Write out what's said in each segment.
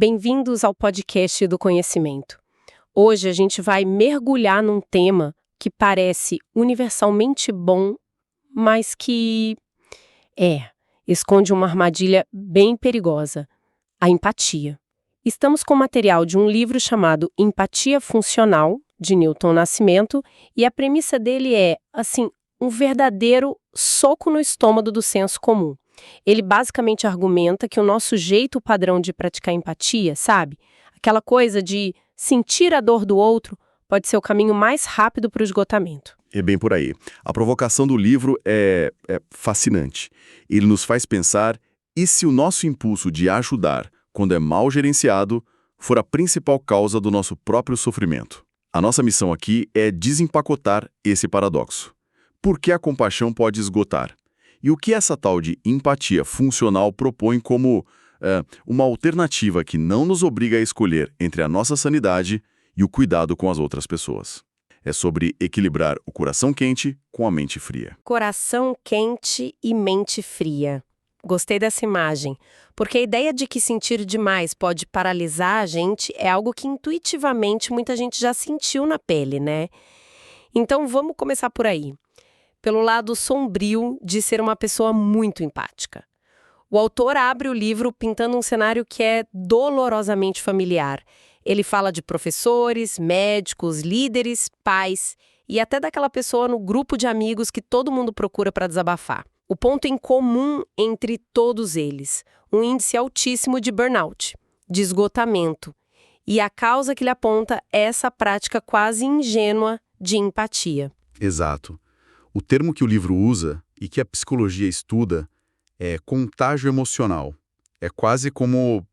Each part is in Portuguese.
Bem-vindos ao podcast do conhecimento. Hoje a gente vai mergulhar num tema que parece universalmente bom, mas que esconde uma armadilha bem perigosa: a empatia. Estamos com material de um livro chamado Empatia Funcional, de Newton Nascimento, e a premissa dele é, um verdadeiro soco no estômago do senso comum. Ele basicamente argumenta que o nosso jeito padrão de praticar empatia, sabe? Aquela coisa de sentir a dor do outro pode ser o caminho mais rápido para o esgotamento. É bem por aí. A provocação do livro é fascinante. Ele nos faz pensar, e se o nosso impulso de ajudar, quando é mal gerenciado, for a principal causa do nosso próprio sofrimento? A nossa missão aqui é desempacotar esse paradoxo. Por que a compaixão pode esgotar? E o que essa tal de empatia funcional propõe como uma alternativa que não nos obriga a escolher entre a nossa sanidade e o cuidado com as outras pessoas? É sobre equilibrar o coração quente com a mente fria. Coração quente e mente fria. Gostei dessa imagem, porque a ideia de que sentir demais pode paralisar a gente é algo que intuitivamente muita gente já sentiu na pele, né? Então vamos começar por aí. Pelo lado sombrio de ser uma pessoa muito empática. O autor abre o livro pintando um cenário que é dolorosamente familiar. Ele fala de professores, médicos, líderes, pais e até daquela pessoa no grupo de amigos que todo mundo procura para desabafar. O ponto em comum entre todos eles, um índice altíssimo de burnout, de esgotamento. E a causa que ele aponta é essa prática quase ingênua de empatia. Exato. O termo que o livro usa e que a psicologia estuda é contágio emocional. É quase como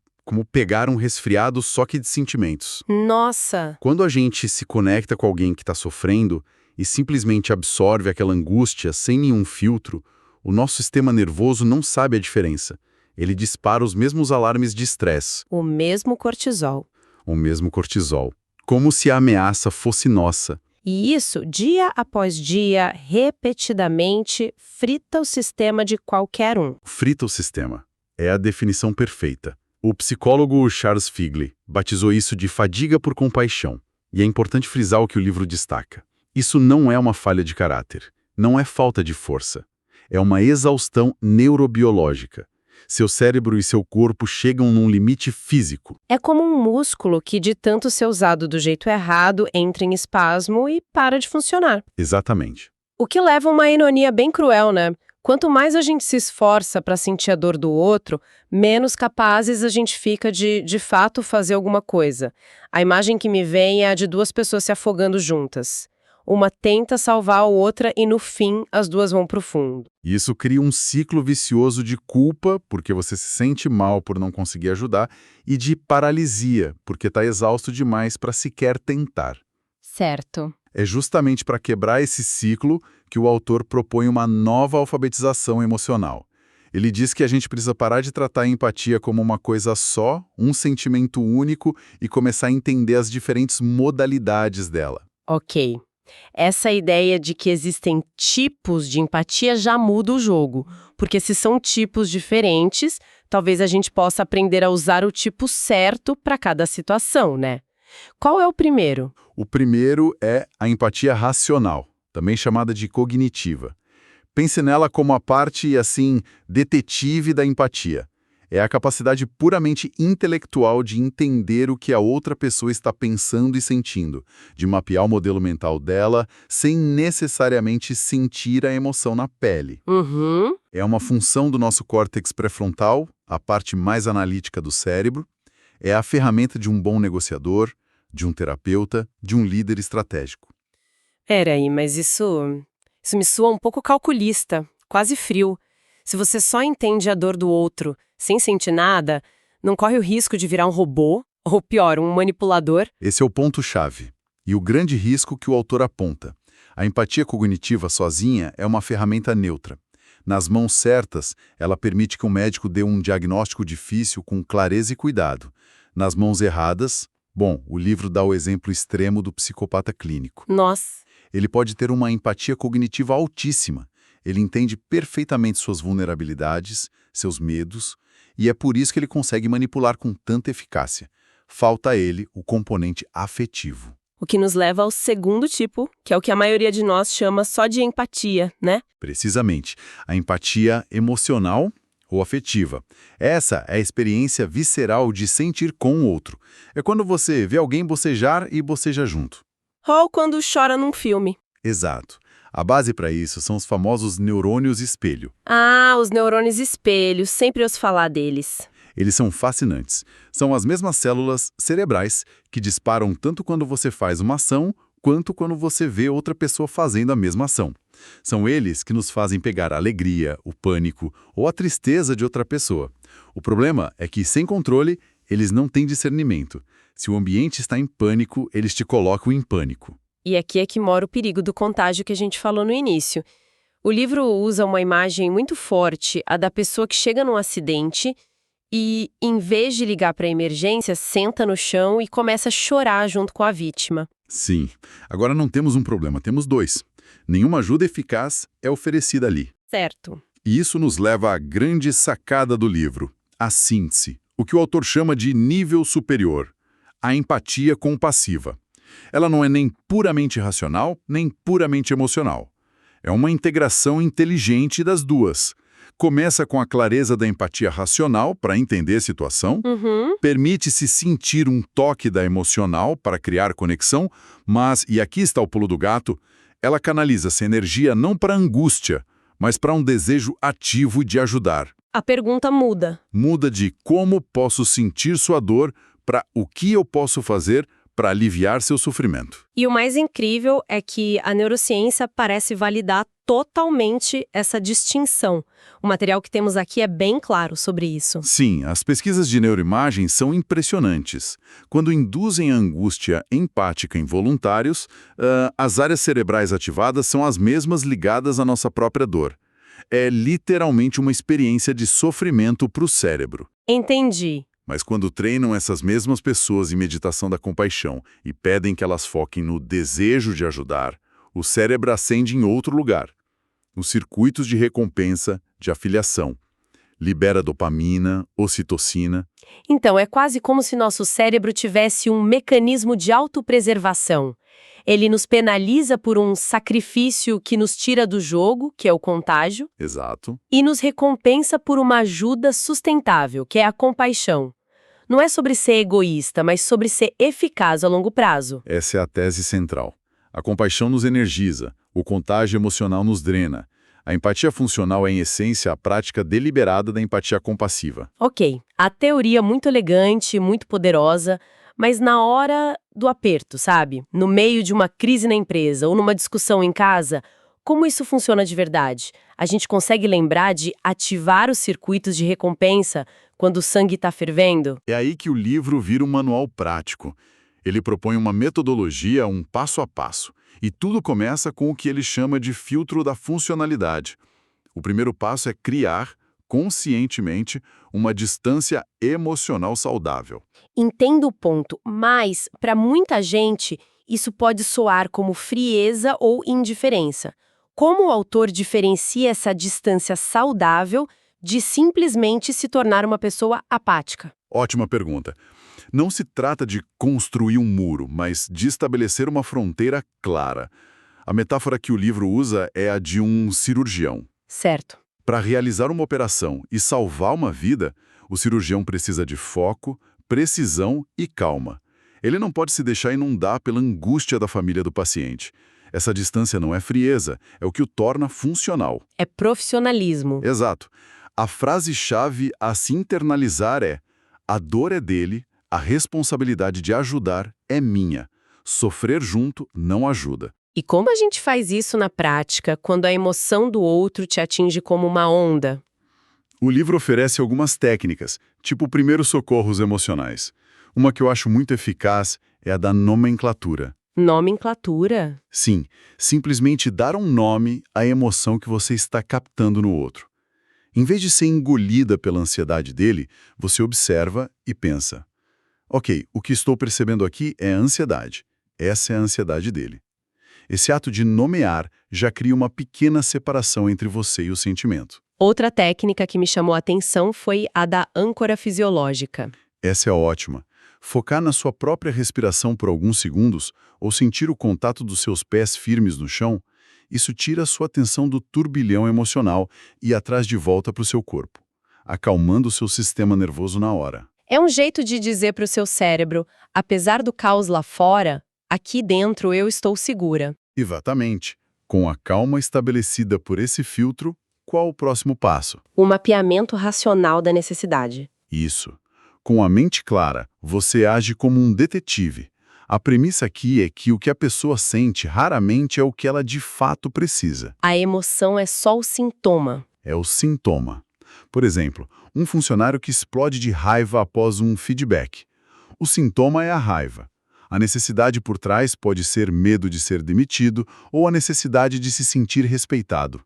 pegar um resfriado só que de sentimentos. Nossa! Quando a gente se conecta com alguém que está sofrendo e simplesmente absorve aquela angústia sem nenhum filtro, o nosso sistema nervoso não sabe a diferença. Ele dispara os mesmos alarmes de estresse. O mesmo cortisol. O mesmo cortisol. Como se a ameaça fosse nossa. E isso, dia após dia, repetidamente, frita o sistema de qualquer um. Frita o sistema. É a definição perfeita. O psicólogo Charles Figley batizou isso de fadiga por compaixão. E é importante frisar o que o livro destaca. Isso não é uma falha de caráter. Não é falta de força. É uma exaustão neurobiológica. Seu cérebro e seu corpo chegam num limite físico. É como um músculo que, de tanto ser usado do jeito errado, entra em espasmo e para de funcionar. Exatamente. O que leva a uma ironia bem cruel, né? Quanto mais a gente se esforça para sentir a dor do outro, menos capazes a gente fica de fato fazer alguma coisa. A imagem que me vem é a de duas pessoas se afogando juntas. Uma tenta salvar a outra e, no fim, as duas vão para o fundo. Isso cria um ciclo vicioso de culpa, porque você se sente mal por não conseguir ajudar, e de paralisia, porque está exausto demais para sequer tentar. Certo. É justamente para quebrar esse ciclo que o autor propõe uma nova alfabetização emocional. Ele diz que a gente precisa parar de tratar a empatia como uma coisa só, um sentimento único, e começar a entender as diferentes modalidades dela. Ok. Essa ideia de que existem tipos de empatia já muda o jogo, porque se são tipos diferentes, talvez a gente possa aprender a usar o tipo certo para cada situação, né? Qual é o primeiro? O primeiro é a empatia racional, também chamada de cognitiva. Pense nela como a parte, detetive da empatia. É a capacidade puramente intelectual de entender o que a outra pessoa está pensando e sentindo, de mapear o modelo mental dela sem necessariamente sentir a emoção na pele. Uhum. É uma função do nosso córtex pré-frontal, a parte mais analítica do cérebro. É a ferramenta de um bom negociador, de um terapeuta, de um líder estratégico. Peraí, mas isso me soa um pouco calculista, quase frio. Se você só entende a dor do outro sem sentir nada, não corre o risco de virar um robô, ou pior, um manipulador? Esse é o ponto-chave. E o grande risco que o autor aponta. A empatia cognitiva sozinha é uma ferramenta neutra. Nas mãos certas, ela permite que um médico dê um diagnóstico difícil com clareza e cuidado. Nas mãos erradas, o livro dá o exemplo extremo do psicopata clínico. Nossa. Ele pode ter uma empatia cognitiva altíssima. Ele entende perfeitamente suas vulnerabilidades, seus medos, E é por isso que ele consegue manipular com tanta eficácia. Falta a ele o componente afetivo. O que nos leva ao segundo tipo, que é o que a maioria de nós chama só de empatia, né? Precisamente, a empatia emocional ou afetiva. Essa é a experiência visceral de sentir com o outro. É quando você vê alguém bocejar e boceja junto. Ou quando chora num filme. Exato. A base para isso são os famosos neurônios espelho. Ah, os neurônios espelho, sempre ouço falar deles. Eles são fascinantes. São as mesmas células cerebrais que disparam tanto quando você faz uma ação, quanto quando você vê outra pessoa fazendo a mesma ação. São eles que nos fazem pegar a alegria, o pânico ou a tristeza de outra pessoa. O problema é que, sem controle, eles não têm discernimento. Se o ambiente está em pânico, eles te colocam em pânico. E aqui é que mora o perigo do contágio que a gente falou no início. O livro usa uma imagem muito forte, a da pessoa que chega num acidente e, em vez de ligar para a emergência, senta no chão e começa a chorar junto com a vítima. Sim. Agora não temos um problema, temos dois. Nenhuma ajuda eficaz é oferecida ali. Certo. E isso nos leva à grande sacada do livro, a síntese, o que o autor chama de nível superior, a empatia compassiva. Ela não é nem puramente racional, nem puramente emocional. É uma integração inteligente das duas. Começa com a clareza da empatia racional para entender a situação, permite-se sentir um toque da emocional para criar conexão, mas, e aqui está o pulo do gato, ela canaliza essa energia não para angústia, mas para um desejo ativo de ajudar. A pergunta muda. Muda de como posso sentir sua dor para o que eu posso fazer para aliviar seu sofrimento. E o mais incrível é que a neurociência parece validar totalmente essa distinção. O material que temos aqui é bem claro sobre isso. Sim, as pesquisas de neuroimagem são impressionantes. Quando induzem a angústia empática em voluntários, as áreas cerebrais ativadas são as mesmas ligadas à nossa própria dor. É literalmente uma experiência de sofrimento para o cérebro. Entendi. Mas quando treinam essas mesmas pessoas em meditação da compaixão e pedem que elas foquem no desejo de ajudar, o cérebro acende em outro lugar. Os circuitos de recompensa, de afiliação. Libera dopamina, ocitocina. Então, é quase como se nosso cérebro tivesse um mecanismo de autopreservação. Ele nos penaliza por um sacrifício que nos tira do jogo, que é o contágio. Exato. E nos recompensa por uma ajuda sustentável, que é a compaixão. Não é sobre ser egoísta, mas sobre ser eficaz a longo prazo. Essa é a tese central. A compaixão nos energiza, o contágio emocional nos drena. A empatia funcional é, em essência, a prática deliberada da empatia compassiva. Ok, a teoria muito elegante, muito poderosa, mas na hora do aperto, sabe? No meio de uma crise na empresa ou numa discussão em casa, como isso funciona de verdade? A gente consegue lembrar de ativar os circuitos de recompensa quando o sangue está fervendo? É aí que o livro vira um manual prático. Ele propõe uma metodologia, um passo a passo. E tudo começa com o que ele chama de filtro da funcionalidade. O primeiro passo é criar, conscientemente, uma distância emocional saudável. Entendo o ponto, mas, para muita gente, isso pode soar como frieza ou indiferença. Como o autor diferencia essa distância saudável de simplesmente se tornar uma pessoa apática? Ótima pergunta. Não se trata de construir um muro, mas de estabelecer uma fronteira clara. A metáfora que o livro usa é a de um cirurgião. Certo. Para realizar uma operação e salvar uma vida, o cirurgião precisa de foco, precisão e calma. Ele não pode se deixar inundar pela angústia da família do paciente. Essa distância não é frieza, é o que o torna funcional. É profissionalismo. Exato. A frase-chave a se internalizar é: a dor é dele, a responsabilidade de ajudar é minha. Sofrer junto não ajuda. E como a gente faz isso na prática, quando a emoção do outro te atinge como uma onda? O livro oferece algumas técnicas, tipo primeiros socorros emocionais. Uma que eu acho muito eficaz é a da nomenclatura. Nomenclatura? Sim, simplesmente dar um nome à emoção que você está captando no outro. Em vez de ser engolida pela ansiedade dele, você observa e pensa: ok, o que estou percebendo aqui é ansiedade. Essa é a ansiedade dele. Esse ato de nomear já cria uma pequena separação entre você e o sentimento. Outra técnica que me chamou a atenção foi a da âncora fisiológica. Essa é ótima. Focar na sua própria respiração por alguns segundos ou sentir o contato dos seus pés firmes no chão, isso tira a sua atenção do turbilhão emocional e a traz de volta para o seu corpo, acalmando o seu sistema nervoso na hora. É um jeito de dizer para o seu cérebro, apesar do caos lá fora, aqui dentro eu estou segura. Exatamente. Com a calma estabelecida por esse filtro, qual o próximo passo? O mapeamento racional da necessidade. Isso. Com a mente clara, você age como um detetive. A premissa aqui é que o que a pessoa sente raramente é o que ela de fato precisa. A emoção é só o sintoma. É o sintoma. Por exemplo, um funcionário que explode de raiva após um feedback. O sintoma é a raiva. A necessidade por trás pode ser medo de ser demitido ou a necessidade de se sentir respeitado.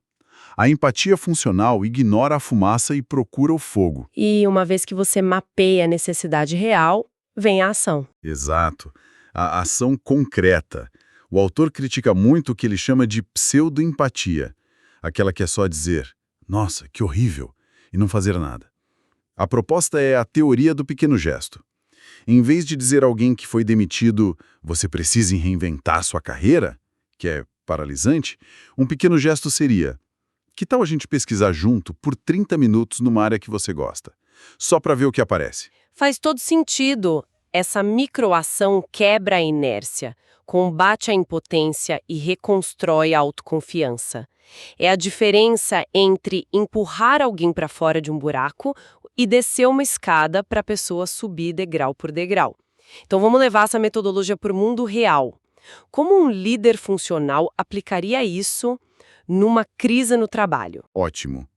A empatia funcional ignora a fumaça e procura o fogo. E uma vez que você mapeia a necessidade real, vem a ação. Exato. A ação concreta. O autor critica muito o que ele chama de pseudo-empatia. Aquela que é só dizer, nossa, que horrível, e não fazer nada. A proposta é a teoria do pequeno gesto. Em vez de dizer a alguém que foi demitido, você precisa reinventar sua carreira, que é paralisante, um pequeno gesto seria, que tal a gente pesquisar junto por 30 minutos numa área que você gosta? Só para ver o que aparece. Faz todo sentido. Essa microação quebra a inércia, combate a impotência e reconstrói a autoconfiança. É a diferença entre empurrar alguém para fora de um buraco e descer uma escada para a pessoa subir degrau por degrau. Então vamos levar essa metodologia para o mundo real. Como um líder funcional aplicaria isso numa crise no trabalho? Ótimo.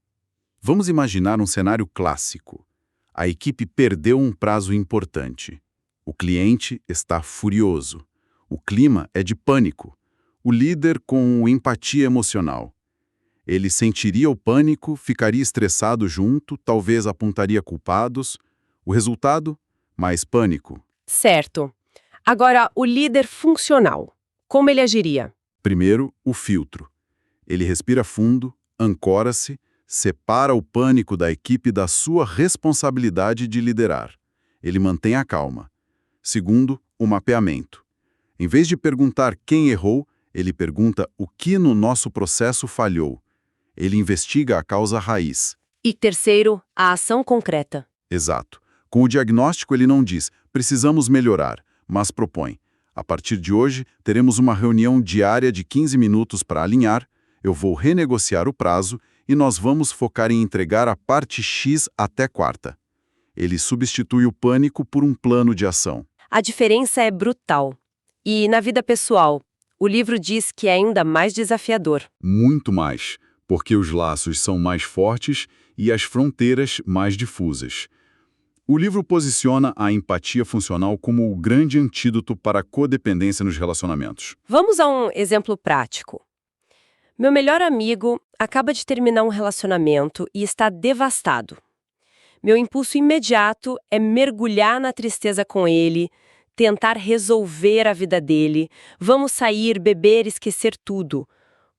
Vamos imaginar um cenário clássico. A equipe perdeu um prazo importante. O cliente está furioso. O clima é de pânico. O líder com empatia emocional. Ele sentiria o pânico, ficaria estressado junto, talvez apontaria culpados. O resultado? Mais pânico. Certo. Agora, o líder funcional. Como ele agiria? Primeiro, o filtro. Ele respira fundo, ancora-se, separa o pânico da equipe da sua responsabilidade de liderar. Ele mantém a calma. Segundo, o mapeamento. Em vez de perguntar quem errou, ele pergunta o que no nosso processo falhou. Ele investiga a causa raiz. E terceiro, a ação concreta. Exato. Com o diagnóstico ele não diz, precisamos melhorar, mas propõe. A partir de hoje, teremos uma reunião diária de 15 minutos para alinhar, eu vou renegociar o prazo e nós vamos focar em entregar a parte X até quarta. Ele substitui o pânico por um plano de ação. A diferença é brutal. E na vida pessoal, o livro diz que é ainda mais desafiador. Muito mais, porque os laços são mais fortes e as fronteiras mais difusas. O livro posiciona a empatia funcional como o grande antídoto para a codependência nos relacionamentos. Vamos a um exemplo prático. Meu melhor amigo acaba de terminar um relacionamento e está devastado. Meu impulso imediato é mergulhar na tristeza com ele, tentar resolver a vida dele, vamos sair, beber, esquecer tudo.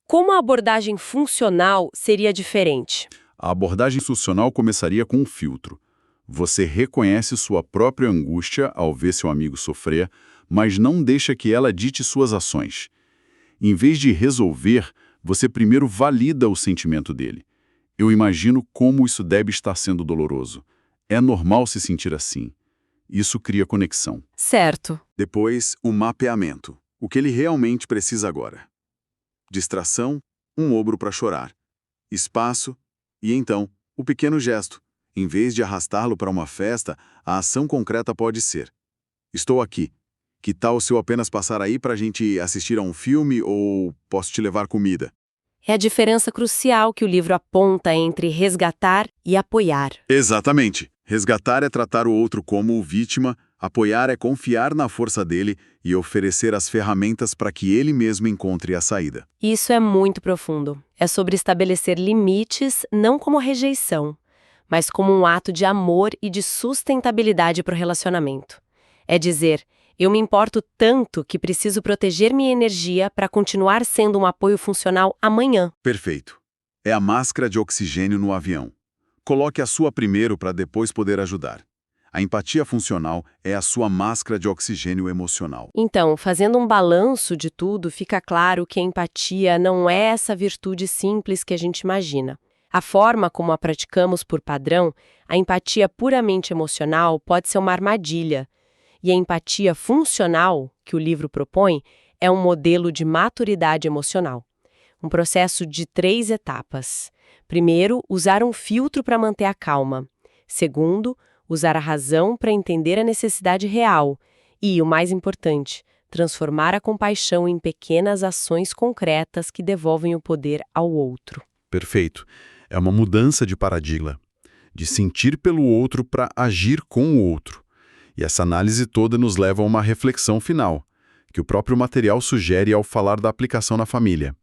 Como a abordagem funcional seria diferente? A abordagem funcional começaria com um filtro. Você reconhece sua própria angústia ao ver seu amigo sofrer, mas não deixa que ela dite suas ações. Em vez de resolver, você primeiro valida o sentimento dele. Eu imagino como isso deve estar sendo doloroso. É normal se sentir assim. Isso cria conexão. Certo. Depois, o mapeamento. O que ele realmente precisa agora. Distração, um ombro para chorar. Espaço, e então, o pequeno gesto. Em vez de arrastá-lo para uma festa, a ação concreta pode ser: estou aqui. Que tal se eu apenas passar aí para a gente assistir a um filme ou posso te levar comida? É a diferença crucial que o livro aponta entre resgatar e apoiar. Exatamente. Resgatar é tratar o outro como vítima, apoiar é confiar na força dele e oferecer as ferramentas para que ele mesmo encontre a saída. Isso é muito profundo. É sobre estabelecer limites não como rejeição, mas como um ato de amor e de sustentabilidade para o relacionamento. É dizer, eu me importo tanto que preciso proteger minha energia para continuar sendo um apoio funcional amanhã. Perfeito. É a máscara de oxigênio no avião. Coloque a sua primeiro para depois poder ajudar. A empatia funcional é a sua máscara de oxigênio emocional. Então, fazendo um balanço de tudo, fica claro que a empatia não é essa virtude simples que a gente imagina. A forma como a praticamos por padrão, a empatia puramente emocional pode ser uma armadilha. E a empatia funcional, que o livro propõe, é um modelo de maturidade emocional. Um processo de 3 etapas. Primeiro, usar um filtro para manter a calma. Segundo, usar a razão para entender a necessidade real. E, o mais importante, transformar a compaixão em pequenas ações concretas que devolvem o poder ao outro. Perfeito. É uma mudança de paradigma, de sentir pelo outro para agir com o outro. E essa análise toda nos leva a uma reflexão final, que o próprio material sugere ao falar da aplicação na família.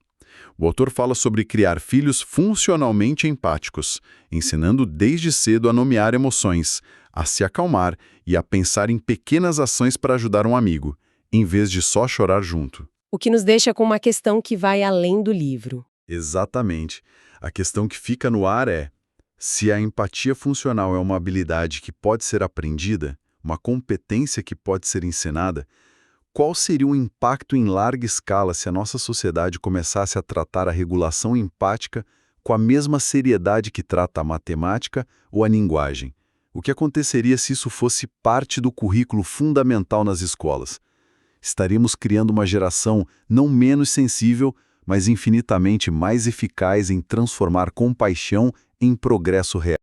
O autor fala sobre criar filhos funcionalmente empáticos, ensinando desde cedo a nomear emoções, a se acalmar e a pensar em pequenas ações para ajudar um amigo, em vez de só chorar junto. O que nos deixa com uma questão que vai além do livro. Exatamente. A questão que fica no ar é: se a empatia funcional é uma habilidade que pode ser aprendida, uma competência que pode ser ensinada, qual seria o impacto em larga escala se a nossa sociedade começasse a tratar a regulação empática com a mesma seriedade que trata a matemática ou a linguagem? O que aconteceria se isso fosse parte do currículo fundamental nas escolas? Estaríamos criando uma geração não menos sensível, mas infinitamente mais eficaz em transformar compaixão em progresso real.